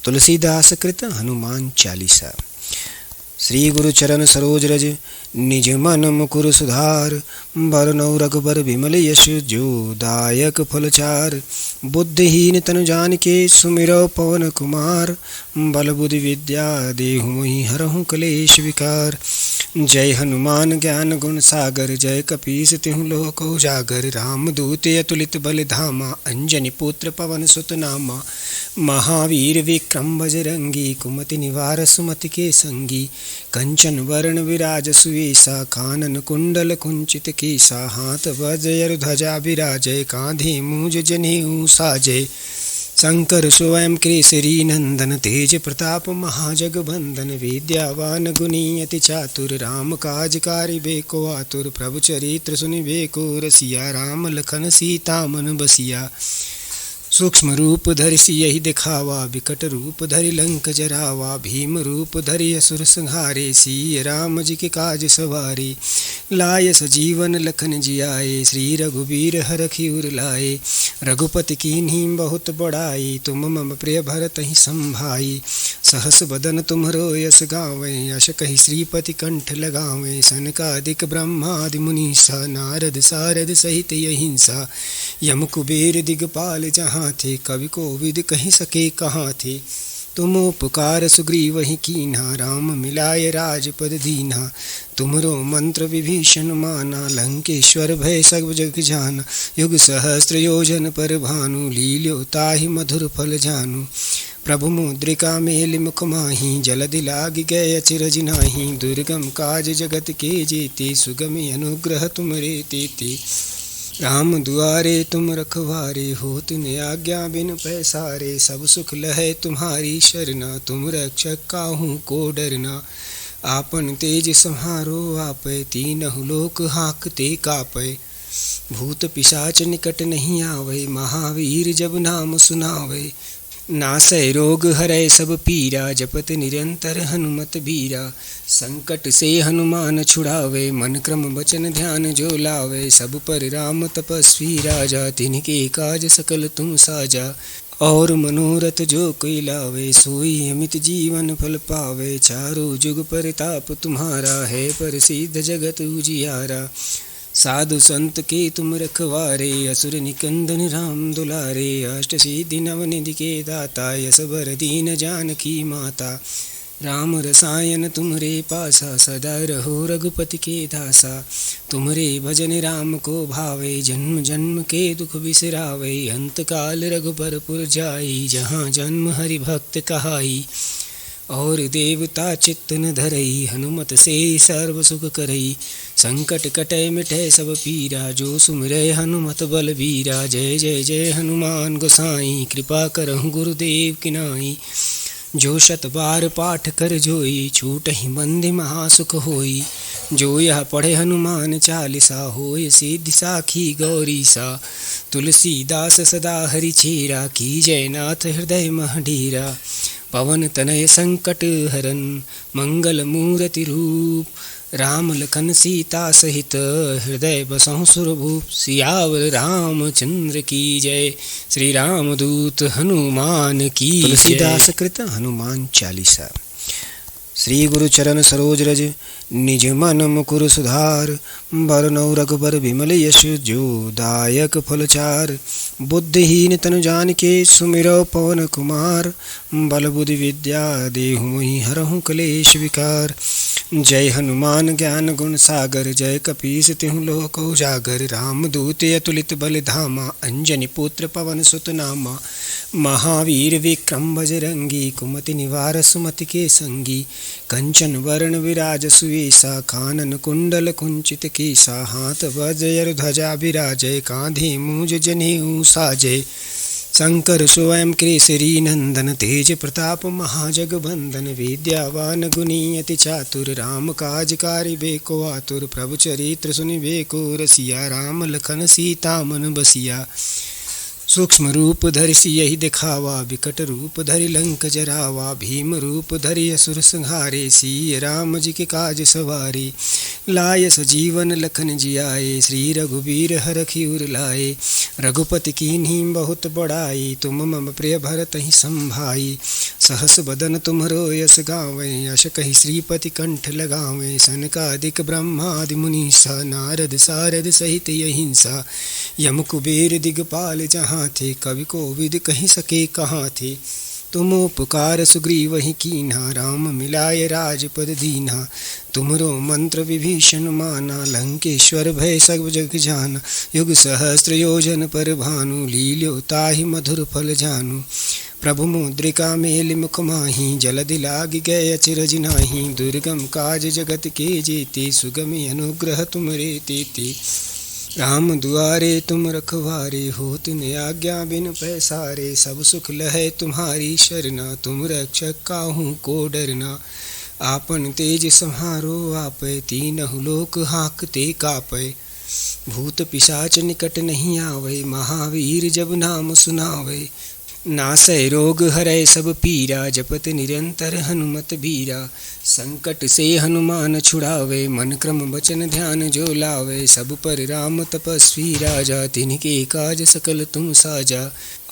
तुलसीदास कृत हनुमान चालीसा। श्री गुरु चरण सरोज रज निज मन मुकुर सुधार। बरनौ रघुबर विमल यश जो दायक फलचार। बुद्धिहीन तनु जानिके सुमिरौ पवन कुमार। बल बुद्धि विद्या देहु मोहि हरहु कलेश विकार। जय हनुमान ज्ञान गुण सागर जय कपीस तिहु लोक उजागर। रामदूत अतुलित बल धामा अंजनी पुत्र पवन सुत नामा। महावीर विक्रम बजरंगी कुमति निवार सुमति के संगी। कंचन वरण विराज सुवेसा कानन कुंडल कुंचित केसा। हाथ वज्र ध्वजा विराजय कांधे मूज जनेऊ साजय। शंकर स्वयं केसरी नंदन तेज प्रताप महाजगबंदन। विद्यावान गुणी अति चातुर राम काज कारिबेको आतुर। प्रभु चरित्र सुनिबेको रसिया राम लखन सीता मन बसिया। सूक्ष्म रूप धरि सियहि दिखावा विकट रूप धरि लंक जरावा। भीम रूप धरि असुर संहारे सिय राम जी के काज सवारे। लाय सजीवन लखन जियाए श्री रघुबीर हरखि उर लाए। रघुपति कीन्ही बहुत बड़ाई तुम मम प्रिय भरतहि संभाई। सहस बदन तुम्हरो यस गावें यश कहि श्रीपति कंठ लगावें। सनकादिक ब्रह्मादि मुनीसा नारद सारद सहित अहिंसा। यम कुबेर दिगपाल जहाँ थे कवि कोविद कहि सके कहाँ थे। तुम उपकार सुग्रीव ही कीन्हा राम मिलाय राजपद दीन्हा। तुमरो मंत्र विभीषण माना लंकेश्वर भय सब जग जाना। युग सहस्त्र योजन पर भानु लील्यो ताहि मधुर फल जानू। प्रभु मुद्रिका मेलि मुख माहि जलधि लाग गए अचरज नाही। दुर्गम काज जगत के जेते सुगमि अनुग्रह तुमरे तेते। राम दुआरे तुम रखवारे होत न आज्ञा बिन पैसारे। सब सुख लहै तुम्हारी शरणा तुम रक्षक काहू को डरना। आपन तेज सम्हारो आपै तीनहु लोक हाकते कापै। भूत पिशाच निकट नहीं आवै महावीर जब नाम सुनावै। नासै रोग हरै सब पीरा जपत निरंतर हनुमत बीरा। संकट से हनुमान छुड़ावे मन क्रम वचन ध्यान जो लावे। सब पर राम तपस्वी राजा तिनके काज सकल तुम साजा। और मनोरथ जो कोई लावे सोई अमित जीवन फल पावे। चारों जुग परताप तुम्हारा है प्रसिद्ध जगत उजियारा। साधु संत के तुम रखवारे असुर निकंदन राम दुलारे। अष्ट सिद्धि नवनिधि के दाता यस बर दीन जानकी माता। राम रसायन तुमरे पासा सदा रहो रघुपति के दासा। तुमरे भजन राम को भावे जन्म जन्म के दुख बिसरावे। अंत काल रघुबर पुर जाई जहाँ जन्म हरि भक्त कहाई। और देवता चित्त न धरई हनुमत से सर्व सुख करई। संकट कटै मिटै सब पीरा जो सुमिरै हनुमत बलबीरा। जय जय जय हनुमान गोसाई कृपा करहु गुरुदेव की नाई। जो शत बार पाठ कर जोई छूटहि बंधि महासुख होई। जो यह पढ़े हनुमान चालीसा होय सिद्धि साखी गौरीसा। तुलसीदास सदा हरि चेरा की जय नाथ हृदय मह डेरा। पवन तनय संकट हरन मंगल मूर्ति रूप। राम लखन सीता सहित हृदय बसहु सुरभूप। सियावर रामचंद्र की जय श्री राम दूत हनुमान की जय। तुलसीदास कृत हनुमान चालीसा। श्री गुरु चरण सरोज रज निज मन मुकुर सुधार। बरनौ रघुबर विमल यश जो दायक फलचार। बुद्धिहीन तनु जानिके सुमिरौ पवन कुमार। बल बुद्धि विद्या देहु मोहि हरहु कलेश विकार। जय हनुमान ज्ञान गुण सागर जय कपीस तिहु लोक उजागर। रामदूत अतुलित बल धामा अंजनी पुत्र पवन सुत नामा। महावीर विक्रम बजरंगी कुमति निवार सुमति के संगी। कंचन वरण विराज सुवेसा कानन कुंडल कुंचित केसा। हाथ वज्र ध्वजा विराजय कांधे मूज जनेऊ साजय। शंकर स्वयं केसरी नंदन तेज प्रताप महाजगबंदन। विद्यावान गुणी अति चातुर राम काज कारिबेको आतुर। प्रभु चरित्र सुनिबेको रसिया राम लखन सीता मन बसिया। सूक्ष्म रूप धरि सियहि दिखावा विकट रूप धरि लंक जरावा। भीम रूप धरि असुर संहारे सिय राम जी के काज सवारे। लाय सजीवन लखन जियाए श्री रघुबीर हरखि उर लाए। रघुपति कीन्ही बहुत बड़ाई तुम मम प्रिय भरतहि संभाई। सहस बदन तुम्हरो यस गावें, यश कहि श्रीपति कंठ लगावें। सनकादिक ब्रह्मादि मुनीसा, नारद सारद सहित अहिंसा। यम कुबेर दिगपाल जहाँ थे, कवि कोविद कहि सके कहाँ थे। तुम उपकार सुग्रीव ही कीन्हा, राम मिलाय राजपद दीन्हा। तुमरो मंत्र विभीषण माना, लंकेश्वर भय सब जग जाना। युग सहस्त्र योजन पर भानु, लील्यो ताहि मधुर फल जानू। प्रभु मुद्रिका मेलि मुख माहि, जलधि लाग गए अचरज नाही। दुर्गम काज जगत के जेते, सुगमि अनुग्रह तुमरे तेते। राम दुआरे तुम रखवारे, होत न आज्ञा बिन पैसारे। सब सुख लहै तुम्हारी शरणा, तुम रक्षक काहू को डरना। आपन तेज सम्हारो आपै, तीनहु लोक हांकते कापै। भूत पिशाच निकट नहीं आवै, महावीर जब नाम सुनावै। नासै रोग हरै सब पीरा, जपत निरंतर हनुमत बीरा। संकट से हनुमान छुड़ावे, मन क्रम वचन ध्यान जो लावे। सब पर राम तपस्वी राजा, तिनके काज सकल तुम साजा।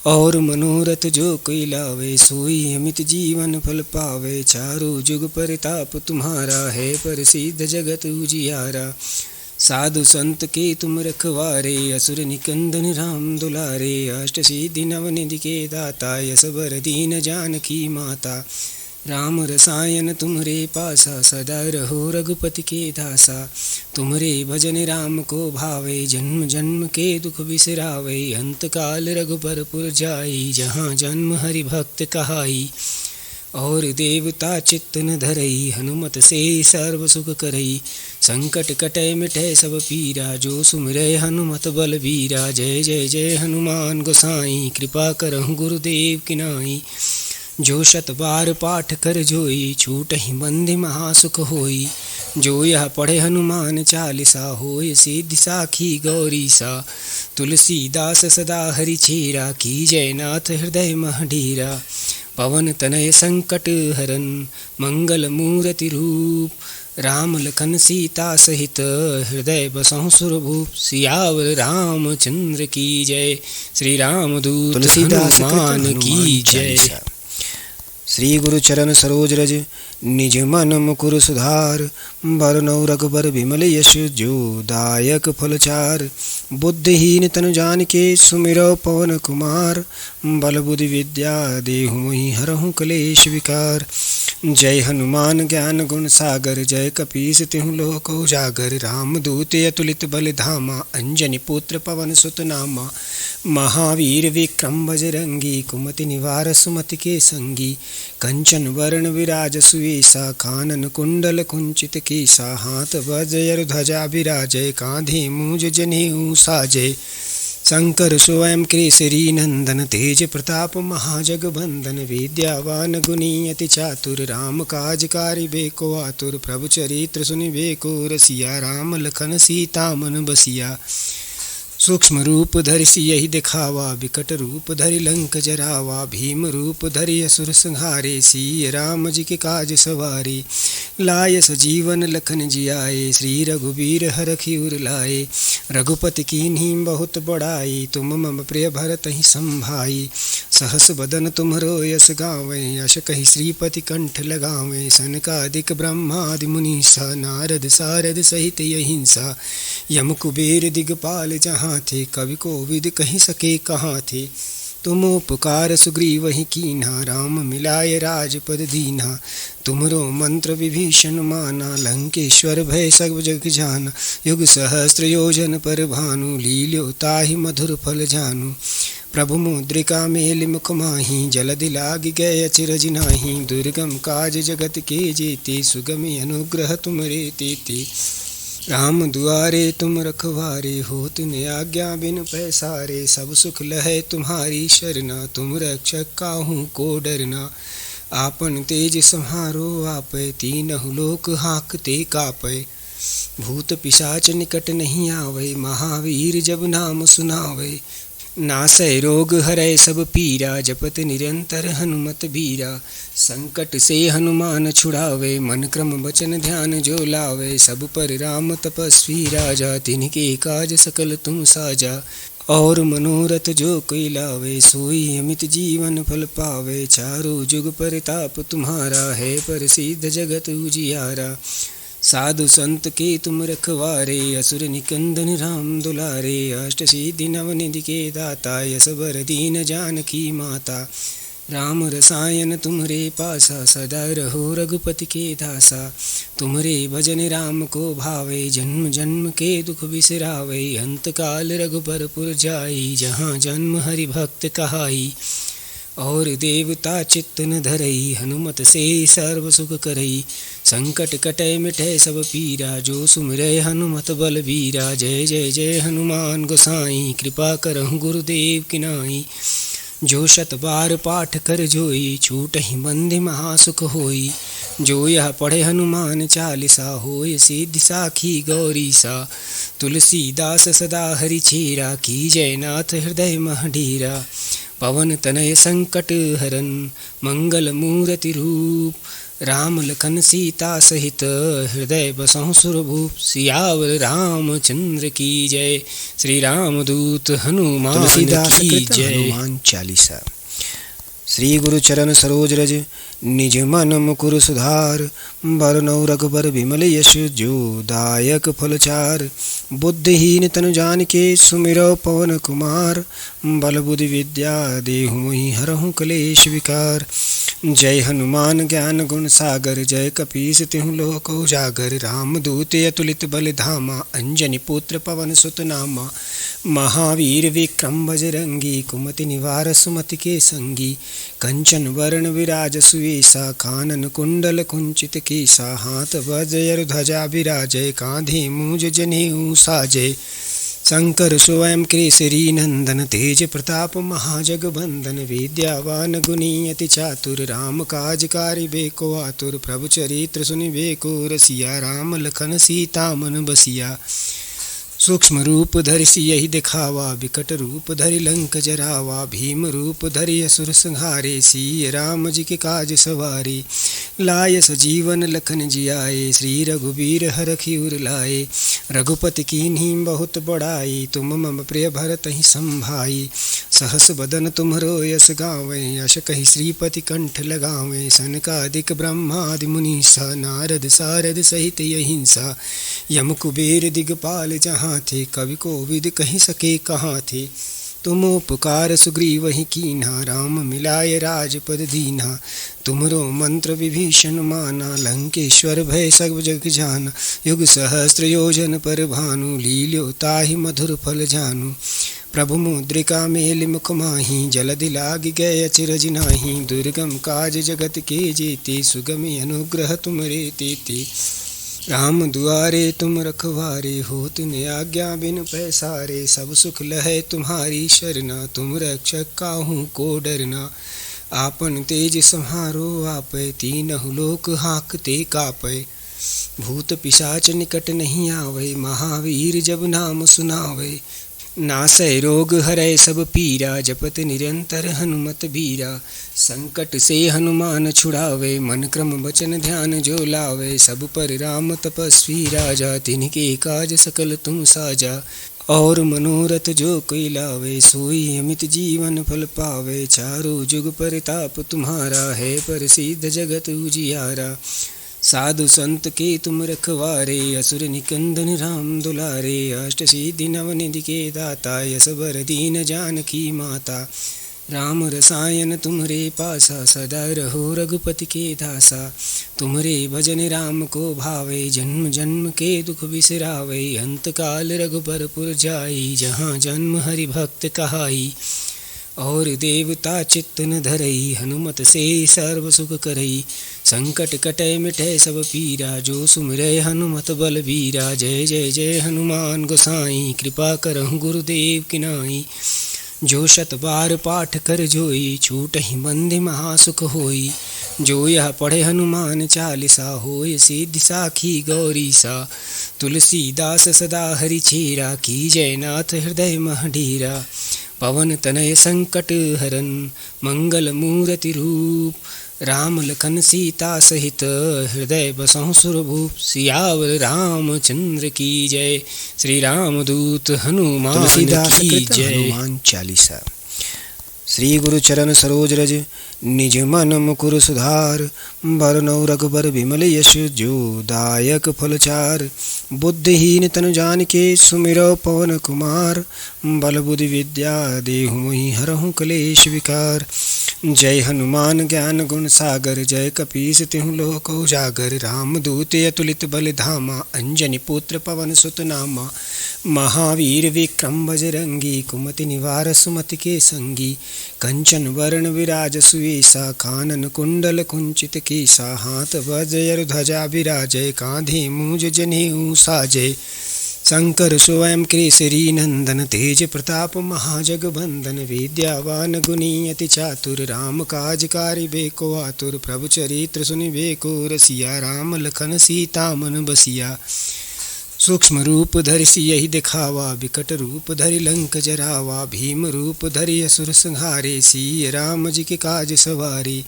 और मनोरथ जो कोई लावे, सोई अमित जीवन फल पावे। चारों जुग परताप तुम्हारा, है प्रसिद्ध जगत उजियारा। साधु संत के तुम रखवारे, असुर निकंदन राम दुलारे। अष्ट सिद्धि नवनिधि के दाता, यस बर दीन जानकी माता। राम रसायन तुमरे पासा, सदा रहो रघुपति के दासा। तुमरे भजन राम को भावे, जन्म जन्म के दुख बिसरावे। अंत काल रघुबर पुर जाई, जहाँ जन्म हरि भक्त कहाई। और देवता चित्त न धरई, हनुमत से सर्व सुख करई। संकट कटै मिटै सब पीरा, जो सुमिरै हनुमत बल बीरा। जय जय जय हनुमान गोसाई, कृपा करहु गुरुदेव की नाई। जो शत बार पाठ कर जोई, छूटहि बंधि महासुख होई। जो यह पढ़े हनुमान चालीसा, होय सिद्धि साखी गौरीसा। तुलसीदास सदा हरि चेरा, की जय नाथ हृदय मह डेरा। पवन तनय संकट हरन, मंगल मूर्ति रूप। राम लखन सीता सहित, हृदय बसहु सुरभूप। सियावर रामचंद्र की जय, श्री राम दूत हनुमान की जय। श्री गुरु चरण सरोज रज, निज मन मुकुर सुधार। बरनउँ रघुबर विमल यश, जो दायक फल चार। बुद्धिहीन तनु जानिके, सुमिरौ पवन कुमार। बल बुद्धि विद्या देहु मोहि, हरहु कलेश विकार। जय हनुमान ज्ञान गुण सागर, जय कपीस तिहु लोक उजागर। रामदूत अतुलित बल धामा, अंजनी पुत्र पवन सुत नामा। महावीर विक्रम बजरंगी, कुमति निवार सुमति के संगी। कंचन वरण विराज सुवेसा, कानन कुंडल कुंचित केसा। हाथ वज्र ध्वजा विराजय, कांधे मूज जनेऊ साजय। शंकर स्वयं केसरी नंदन, तेज प्रताप महाजगबंदन। विद्यावान गुणी अति चातुर, राम काज कारिबेको आतुर। प्रभु चरित्र सुनिबेको रसिया, राम लखन सीता मन बसिया। सूक्ष्म रूप धरि सियहि दिखावा, विकट रूप धरि लंक जरावा। भीम रूप धरि असुर संहारे, सिय राम जी के काज सवारे। लाय सजीवन लखन जियाए, श्री रघुबीर हरखि उर लाए। रघुपति कीन्ही बहुत बड़ाई, तुम मम प्रिय भरतहि संभाई। सहस बदन तुम्हरो यस गावें, यश कहि श्रीपति कंठ लगावें। सनकादिक ब्रह्मादि मुनीसा, नारद सारद सहित अहिंसा। यम कुबेर दिगपाल जहाँ थे, कवि कोविद कहि सके कहाँ थे। तुम उपकार सुग्रीव ही कीन्हा, राम मिलाय राजपद दीन्हा। तुमरो मंत्र विभीषण माना, लंकेश्वर भय सब जग जाना। युग सहस्त्र योजन पर भानु, लील्यो ताहि मधुर फल जानू। प्रभु मुद्रिका मेलि मुख माहि, जलधि लाग गए अचरज नाही। दुर्गम काज जगत के जेते, सुगमि अनुग्रह तुमरे तेते। राम दुआरे तुम रखवारे, होत न आज्ञा बिन पैसारे। सब सुख लहै तुम्हारी शरणा, तुम रक्षक काहू को डरना। आपन तेज सम्हारो आपै, तीनहु लोक हांकते कापै। भूत पिशाच निकट नहीं आवै, महावीर जब नाम सुनावै। नासै रोग हरै सब पीरा, जपत निरंतर हनुमत बीरा। संकट से हनुमान छुड़ावे, मन क्रम वचन ध्यान जो लावे। सब पर राम तपस्वी राजा, तिनके काज सकल तुम साजा। और मनोरथ जो कोई लावे सोई अमित जीवन फल पावे। चारों जुग परिताप तुम्हारा है प्रसिद्ध जगत उजियारा। साधु संत के तुम रखवारे असुर निकंदन राम दुलारे। अष्ट सिद्धि नवनिधि के दाता यस बर दीन जानकी माता। राम रसायन तुम्हरे पासा सदा रहो रघुपति के दासा। तुम्हरे भजन राम को भावे जन्म जन्म के दुख बिसरावे। अंत काल रघुबर पुर जाई जहाँ जन्म हरि भक्त कहाई। और देवता चित्त न धरई हनुमत से सर्व सुख करई। संकट कटै मिटै सब पीरा जो सुमिरै हनुमत बलबीरा। जय जय जय हनुमान गोसाई कृपा करहु गुरुदेव की नाई। जो शत बार पाठ कर जोई छूटहि बंधि महासुख होई। जो यह पढ़े हनुमान चालीसा होय सिद्धि साखी गौरी सा। तुलसीदास सदा हरि चेरा की जय नाथ हृदय मह डेरा। पवन तनय संकट हरन मंगल मूर्ति रूप। राम लखन सीता सहित हृदय बसहु सुरभूप। सियावर रामचंद्र की जय श्री राम दूत हनुमान की जय। हनुमान चालीसा। श्री गुरु चरण सरोज रज निज मन मुकुर सुधार। बरनौ रघुबर विमल यश जो दायक फल चार। बुद्धिहीन तनु जानिके सुमिरौ पवन कुमार। बल बुद्धि विद्या देहु मोहि हरहु कलेश विकार। जय हनुमान ज्ञान गुण सागर जय कपीस तिहु लोक उजागर। रामदूत अतुलित बल धामा अंजनी पुत्र पवन सुत नामा। महावीर विक्रम बजरंगी कुमति निवार सुमति के संगी। कंचन वरण विराज सुवेसा कानन कुंडल कुंचित केसा। हाथ वज्र ध्वजा विराजय कांधे मूज जनेऊ साजय। शंकर स्वयं केसरी नंदन तेज प्रताप महाजगबंदन। विद्यावान गुणी अति चातुर राम काज कारिबे को आतुर। प्रभु चरित्र सुनिबे को रसिया राम लखन सीता मन बसिया। सूक्ष्म रूप धरि सियहि दिखावा विकट रूप धरि लंक जरावा। भीम रूप धरि असुर संहारे सिय राम जी के काज सवारे। लाय सजीवन लखन जियाए श्री रघुबीर हरखि उर लाए। रघुपति कीन्ही बहुत बड़ाई तुम मम प्रिय भरतहि संभाई। सहस बदन तुम्हरो यस गावें यश कहि श्रीपति कंठ लगावें। सनकादिक ब्रह्मादि मुनीसा नारद सारद सहित अहिंसा। यम कुबेर दिगपाल जहाँ थे कवि कोविद कहि सके कहाँ थे। तुम उपकार सुग्रीवहि कीन्हा राम मिलाय राजपद दीन्हा। तुमरो मंत्र विभीषण माना लंकेश्वर भय सब जग जाना। युग सहस्त्र योजन पर भानु लील्यो ताहि मधुर फल जानु। प्रभु मुद्रिका मेलि मुख माहि जलधि लाग गए अचरज नाही। दुर्गम काज जगत के जेते सुगमि अनुग्रह तुमरे तेते। राम दुआरे तुम रखवारे होत न आज्ञा बिन पैसारे। सब सुख लहै तुम्हारी शरणा तुम रक्षक काहू को डरना। आपन तेज सम्हारो आपै तीनहु लोक हाकते कापै। भूत पिशाच निकट नहीं आवे महावीर जब नाम सुनावे। नासै रोग हरै सब पीरा जपत निरंतर हनुमत बीरा। संकट से हनुमान छुड़ावे मन क्रम वचन ध्यान जो लावे। सब पर राम तपस्वी राजा तिनके काज सकल तुम साजा। और मनोरथ जो कोई लावे सोई अमित जीवन फल पावे। चारों जुग परिताप तुम्हारा है प्रसिद्ध जगत उजियारा। साधु संत के तुम रखवारे असुर निकंदन राम दुलारे। अष्ट सिद्धि नवनिधि के दाता यस बर दीन जानकी माता। राम रसायन तुम्हरे पासा सदा रहो रघुपति के दासा। तुम्हरे भजन राम को भावे जन्म जन्म के दुख बिसरावे। अंत काल रघुबर पुर जाई जहाँ जन्म हरि भक्त कहाई। और देवता चित्त न धरई हनुमत से सर्व सुख करई। संकट कटै मिटै सब पीरा जो सुमिरै हनुमत बलबीरा। जय जय जय हनुमान गोसाई कृपा करहु गुरुदेव की नाई। जो शत बार पाठ कर जोई छूटहि बंधि महासुख होई। जो यह पढ़े हनुमान चालीसा होय सिद्धि साखी गौरी सा। तुलसीदास सदा हरि चेरा की जय नाथ हृदय मह डेरा। पवन तनय संकट हरन मंगल मूर्ति रूप। राम लखन सीता सहित हृदय बसहु सुरभूप। सियावर रामचंद्र की जय। श्री राम दूत हनुमान की जय। हनुमान चालीसा। श्री गुरु चरण सरोज रज निज मन मुकुर सुधार। बरनउँ रघुबर विमल यश जो दायक फल चार। बुद्धिहीन तनु जानिके सुमिरौ पवन कुमार। बल बुद्धि विद्या देहु मोहि हरहु कलेश विकार। जय हनुमान ज्ञान गुण सागर। जय कपीस तिहु लोक उजागर। रामदूत अतुलित बल धामा। अंजनी पुत्र पवन सुत नामा। महावीर विक्रम बजरंगी। कुमति निवार सुमति के संगी। कंचन वरण विराज सुवेसा। कानन कुंडल कुंचित केसा। हाथ वज्र ध्वजा विराजय। कांधे मूज जनेऊ साजय। शंकर स्वयं केसरी नंदन। तेज प्रताप महाजगबंदन। विद्यावान गुणी अति चातुर। राम काज कारिबेको आतुर। प्रभु चरित्र सुनिबेको रसिया। राम लखन सीता मन बसिया। सूक्ष्म रूप धरि सियहि दिखावा। विकट रूप धरि लंक जरावा। भीम रूप धरि असुर संहारे। सिय राम जी के काज सवारे।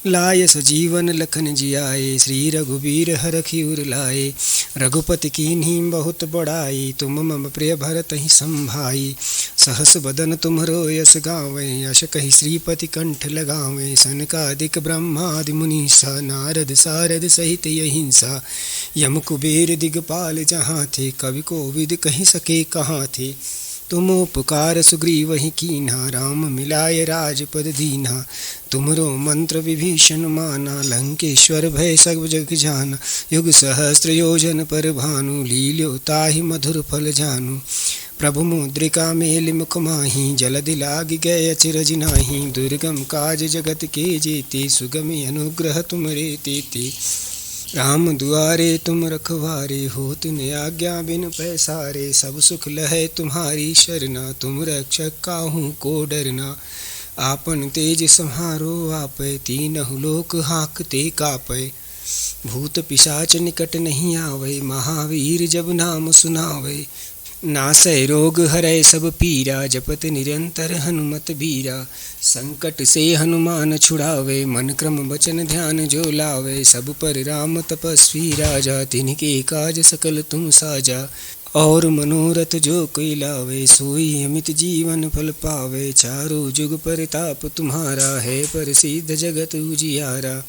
लाय सजीवन लखन जियाए। श्री रघुबीर हरखि उर लाए। रघुपति कीन्ही बहुत बड़ाई। तुम मम प्रिय भरतहि संभाई। सहस बदन तुम्हरो यस गावें। यश कहि श्रीपति कंठ लगावें। सनकादिक ब्रह्मादि मुनीसा। नारद सारद सहित अहिंसा। यम कुबेर दिगपाल जहाँ थे। कवि कोविद कहि सके कहाँ थे। तुम उपकार सुग्रीवहि कीन्हा। राम मिलाय राजपद दीन्हा। तुमरो मंत्र विभीषण माना। लंकेश्वर भय सब जग जाना। युग सहस्त्र योजन पर भानु। लील्यो ताहि मधुर फल जानू। प्रभु मुद्रिका मेलि मुख माहि। जलधि लागी गए अचरज नाही। दुर्गम काज जगत के जेते। सुगमि अनुग्रह तुमरे तेते। राम दुआरे तुम रखवारे। होत न आज्ञा बिन पैसारे। सब सुख लहै तुम्हारी शरणा। तुम रक्षक काहू को डरना। आपन तेज सम्हारो आपै। तीनहु लोक हांकते कापै। भूत पिशाच निकट नहीं आवै। महावीर जब नाम सुनावै। नासै रोग हरै सब पीरा। जपत निरंतर हनुमत बीरा। संकट से हनुमान छुड़ावे। मन क्रम वचन ध्यान जो लावे। सब पर राम तपस्वी राजा। तिनके काज सकल तुम साजा। और मनोरथ जो कोई लावे। सोई अमित जीवन फल पावे। चारों जुग परताप तुम्हारा है। प्रसिद्ध जगत उजियारा।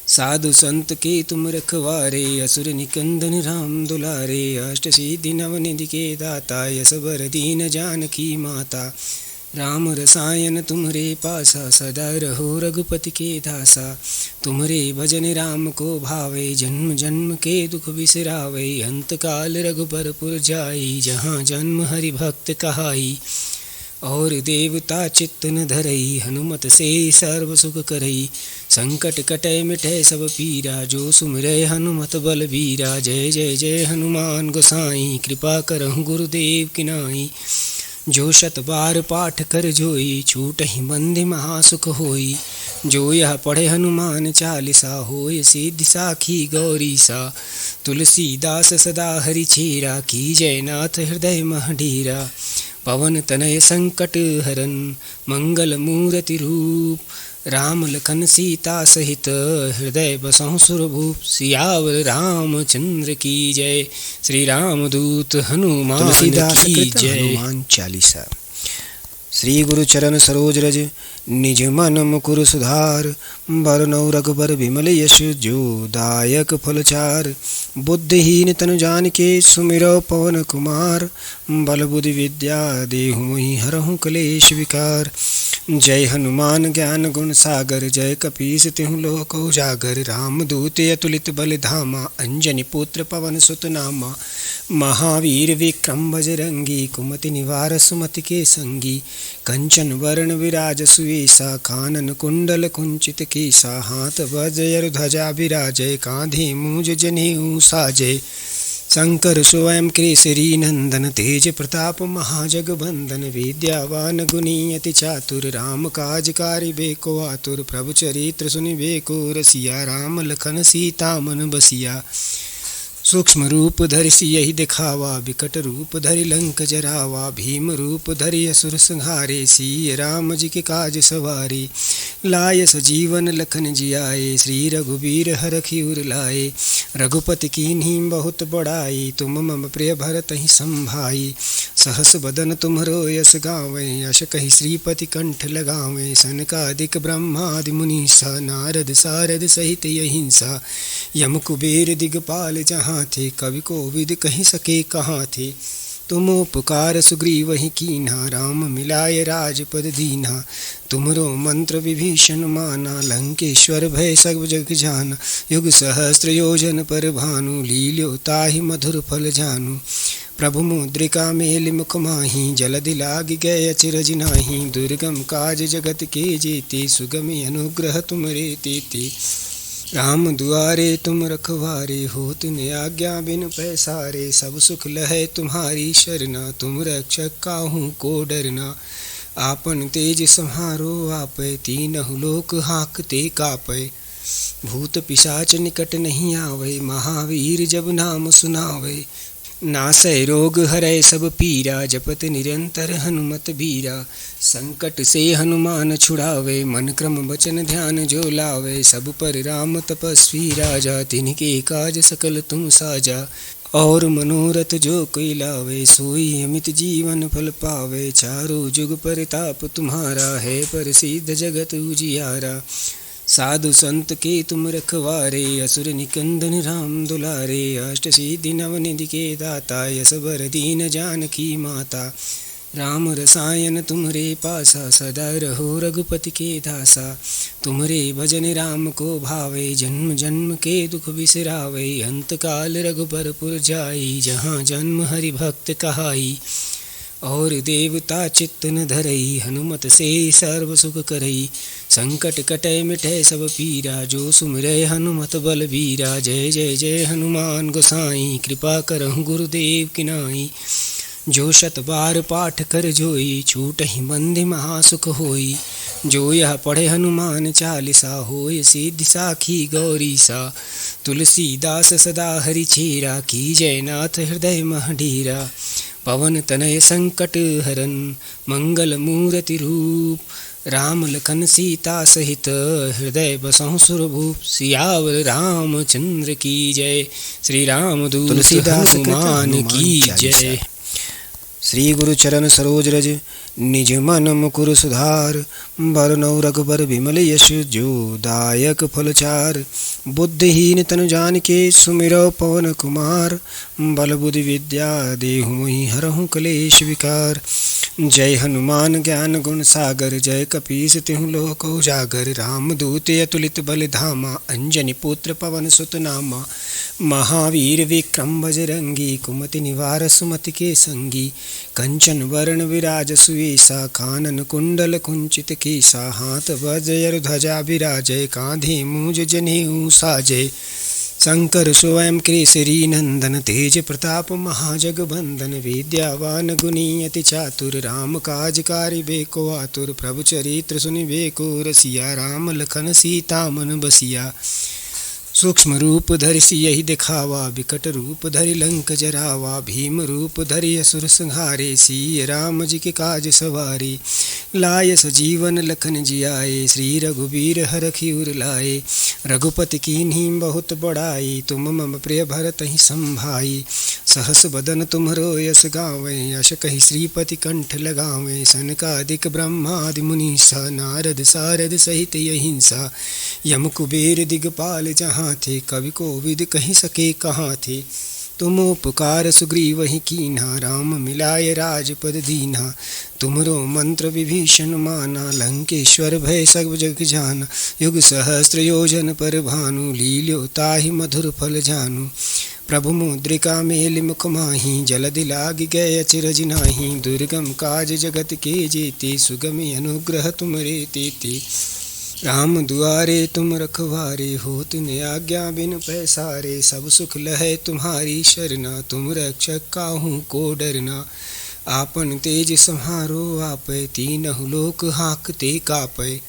साधु संत के तुम रखवारे। असुर निकंदन राम दुलारे। अष्ट सिद्धि नवनिधि के दाता। यस बर दीन जानकी माता। राम रसायन तुम्हरे पासा। सदा रहो रघुपति के दासा। तुम्हरे भजन राम को भावे। जन्म जन्म के दुख बिसरावे। अंत काल रघुबर पुर जाई। जहाँ जन्म हरि भक्त कहाई। और देवता चित्त न धरई। हनुमत से सर्व सुख करई। संकट कटै मिटै सब पीरा। जो सुमिरै हनुमत बलबीरा। जय जय जय हनुमान गोसाई। कृपा करहु गुरुदेव की नाई। जो शत बार पाठ कर जोई। छूटहि बंधि महासुख होई। जो यह पढ़े हनुमान चालीसा। होय सिद्धि साखी गौरीसा। तुलसीदास सदा हरि चेरा। की जय नाथ हृदय मह डेरा। पवन तनय संकट हरन। मंगल मूर्ति रूप। राम लखन सीता सहित हृदय बसहु सुरभूप। सियावर रामचंद्र की जय। श्री राम दूत हनुमान की जय। हनुमान चालीसा। श्री गुरु चरण सरोज रज निज मन मुकुर सुधार। बरनउँ रघुबर विमल यश जो दायक फल चार। बुद्धिहीन तनु जानिके सुमिरौ पवन कुमार। बल बुद्धि विद्या देहु मोहि हरहु कलेश विकार। जय हनुमान ज्ञान गुण सागर। जय कपीस तिहु लोक उजागर। रामदूत अतुलित बल धामा। अंजनी पुत्र पवन सुत नामा। महावीर विक्रम बजरंगी। कुमति निवार सुमति के संगी। कंचन वरण विराज सुवेसा। कानन कुंडल कुंचित केसा। हाथ वज्र ध्वजा विराजय। कांधे मूज जनेऊ साजय। शंकर स्वयं केसरी नंदन। तेज प्रताप महाजगबंदन। विद्यावान गुणी अति चातुर। राम काज कारिबेको आतुर। प्रभु चरित्र सुनिबेको रसिया। राम लखन सीता मन बसिया। सूक्ष्म रूप धरि सियहि दिखावा, विकट रूप धरि लंक जरावा। भीम रूप धरि असुर संहारे, सिय राम जी के काज सवारे। लाय सजीवन लखन जियाए, श्री रघुबीर हरखि उर लाए। रघुपति कीन्ही बहुत बड़ाई, तुम मम प्रिय भरतहि संभाई। सहस बदन तुम्हरो यस गावें, यश कहि श्रीपति कंठ लगावें। सनकादिक ब्रह्मादि मुनीसा, नारद सारद सहित अहिंसा। यम कुबेर दिगपाल जहाँ थे, कवि कोविद कहि सके कहाँ थे। तुम उपकार सुग्रीवहि कीन्हा, राम मिलाय राजपद दीन्हा। तुमरो मंत्र विभीषण माना, लंकेश्वर भय सब जग जाना। युग सहस्त्र योजन पर भानु, लील्यो ताहि मधुर फल जानू। प्रभु मुद्रिका मेलि मुख माहि, जलधि लागी गए अचरज नाही। दुर्गम काज जगत के जेते, सुगमि अनुग्रह तुमरे तेते। राम दुआरे तुम रखवारे, होत न आज्ञा बिनु पैसारे। सब सुख लहै तुम्हारी शरणा, तुम रक्षक काहू को डरना। आपन तेज सम्हारो आपै, तीनहु लोक हांकते कापै। भूत पिशाच निकट नहीं आवै, महावीर जब नाम सुनावै। नासै रोग हरै सब पीरा, जपत निरंतर हनुमत बीरा। संकट से हनुमान छुड़ावे, मन क्रम वचन ध्यान जो लावे। सब पर राम तपस्वी राजा, तिनके काज सकल तुम साजा। और मनोरथ जो कोई लावे, सोई अमित जीवन फल पावे। चारों जुग परताप तुम्हारा, है प्रसिद्ध जगत उजियारा। साधु संत के तुम रखवारे, असुर निकंदन राम दुलारे। अष्ट सिद्धि नवनिधि के दाता, यस बर दीन जानकी माता। राम रसायन तुम्हरे पासा, सदा रहो रघुपति के दासा। तुम्हरे भजन राम को भावे, जन्म जन्म के दुख बिसरावे। अंत काल रघुबर पुर जाई, जहाँ जन्म हरि भक्त कहाई। और देवता चित्त न धरई, हनुमत से सर्व सुख करई। संकट कटै मिटै सब पीरा, जो सुमिरै हनुमत बलबीरा। जय जय जय हनुमान गोसाई, कृपा करहु गुरुदेव की नाई। जो शत बार पाठ कर जोई, छूटहि बंधि महासुख होई। जो यह पढ़े हनुमान चालीसा, होय सिद्धि साखी गौरीसा। तुलसीदास सदा हरि चेरा, की जय नाथ हृदय मह डेरा। पवन तनय संकट हरन, मंगल मूर्ति रूप। राम लखन सीता सहित, हृदय बसहु सुरभूप। सियावर रामचंद्र की जय, श्री राम दूत हनुमान की जय। श्री गुरु चरण सरोज रज, निज मन मुकुर सुधार। बरनउँ रघुबर विमल यश, जो दायक फल चार। बुद्धिहीन तनु जानिके, सुमिरौ पवन कुमार। बल बुद्धि विद्या देहु मोहि, हरहु कलेश विकार। जय हनुमान ज्ञान गुण सागर, जय कपीस तिहु लोक उजागर। रामदूत अतुलित बल धामा, अंजनी पुत्र पवन सुत नामा। महावीर विक्रम बजरंगी, कुमति निवार सुमति के संगी। कंचन वरण विराज सुवेसा, कानन कुंडल कुंचित केसा। हाथ वज्र ध्वजा विराजय, कांधे मूज जनेऊ साजय। शंकर स्वयं केसरी नंदन, तेज प्रताप महाजगबंदन। विद्यावान गुणी अति चातुर, राम काज कारिबेको आतुर। प्रभु चरित्र सुनिबेको रसिया, राम लखन सीता मन बसिया। सूक्ष्म रूप धरि सियहि दिखावा, विकट रूप धरि लंक जरावा। भीम रूप धरि असुर संहारे, सिय राम जी के काज सवारे। लाय सजीवन लखन जियाए, श्री रघुबीर हरखि उर लाए। रघुपति कीन्ही बहुत बड़ाई, तुम मम प्रिय भरतहि संभाई। सहस बदन तुम्हरो यस गावें, यश कहि श्रीपति कंठ लगावें। सनकादिक ब्रह्मादि मुनीसा, नारद सारद सहित अहिंसा। यम कुबेर दिगपाल जहाँ थे, कवि कोविद कहि सके कहाँ थे। तुम उपकार सुग्रीवहि कीन्हा, राम मिलाय राजपद दीन्हा। तुमरो मंत्र विभीषण माना, लंकेश्वर भय सब जग जाना। युग सहस्त्र योजन पर भानु, लील्यो ताहि मधुर फल जानू। प्रभु मुद्रिका मेलि मुख माहि, जलधि लागी गए अचरज नाही। दुर्गम काज जगत के जेते, सुगमि अनुग्रह तुमरे तेते। राम दुआरे तुम रखवारे, होत न आज्ञा बिनु पैसारे। सब सुख लहै तुम्हारी शरणा, तुम रक्षक काहू को डरना। आपन तेज सम्हारो आपै, तीनहु लोक हांकते कापै।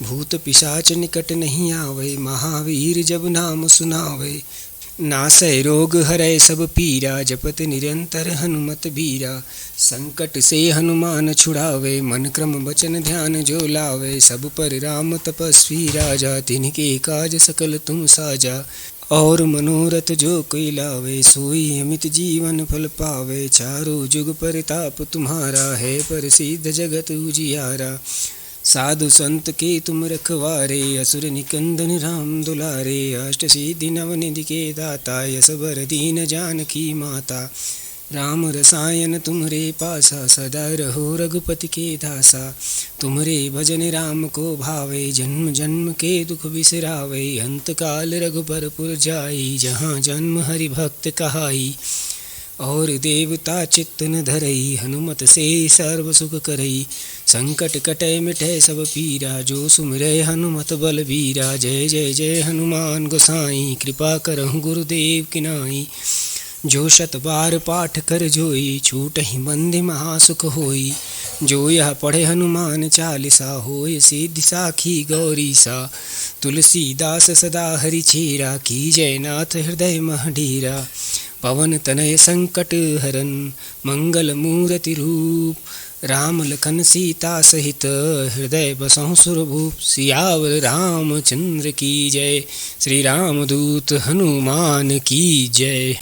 भूत पिशाच निकट नहीं आवै, महावीर जब नाम सुनावै। नासै रोग हरै सब पीरा, जपत निरंतर हनुमत बीरा। संकट से हनुमान छुड़ावे, मन क्रम वचन ध्यान जो लावे। सब पर राम तपस्वी राजा, तिनके काज सकल तुम साजा। और मनोरथ जो कोई लावे, सोई अमित जीवन फल पावे। चारों जुग परताप तुम्हारा, है प्रसिद्ध जगत उजियारा। साधु संत के तुम रखवारे, असुर निकंदन राम दुलारे। अष्ट सिद्धि नवनिधि के दाता, यस बर दीन जानकी माता। राम रसायन तुम्हरे पासा, सदा रहो रघुपति के दासा। तुम्हरे भजन राम को भावे, जन्म जन्म के दुख बिसरावे। अंत काल रघुबर पुर जाई, जहाँ जन्म हरि भक्त कहाई। और देवता चित्त न धरई, हनुमत से सर्व सुख करई। संकट कटै मिटै सब पीरा, जो सुमिरै हनुमत बलबीरा। जय जय जय हनुमान गोसाई, कृपा करहु गुरुदेव की नाई। जो शत बार पाठ कर जोई, छूटहि बंधि महासुख होई। जो यह पढ़े हनुमान चालीसा, होय सिद्धि साखी गौरीसा। तुलसीदास सदा हरि चेरा, की जय नाथ हृदय मह डेरा। पवन तनय संकट हरन, मंगल मूर्ति रूप। राम लखन सीता सहित, हृदय बसहु सुरभूप। सियावर रामचंद्र की जय, श्री राम दूत हनुमान की जय।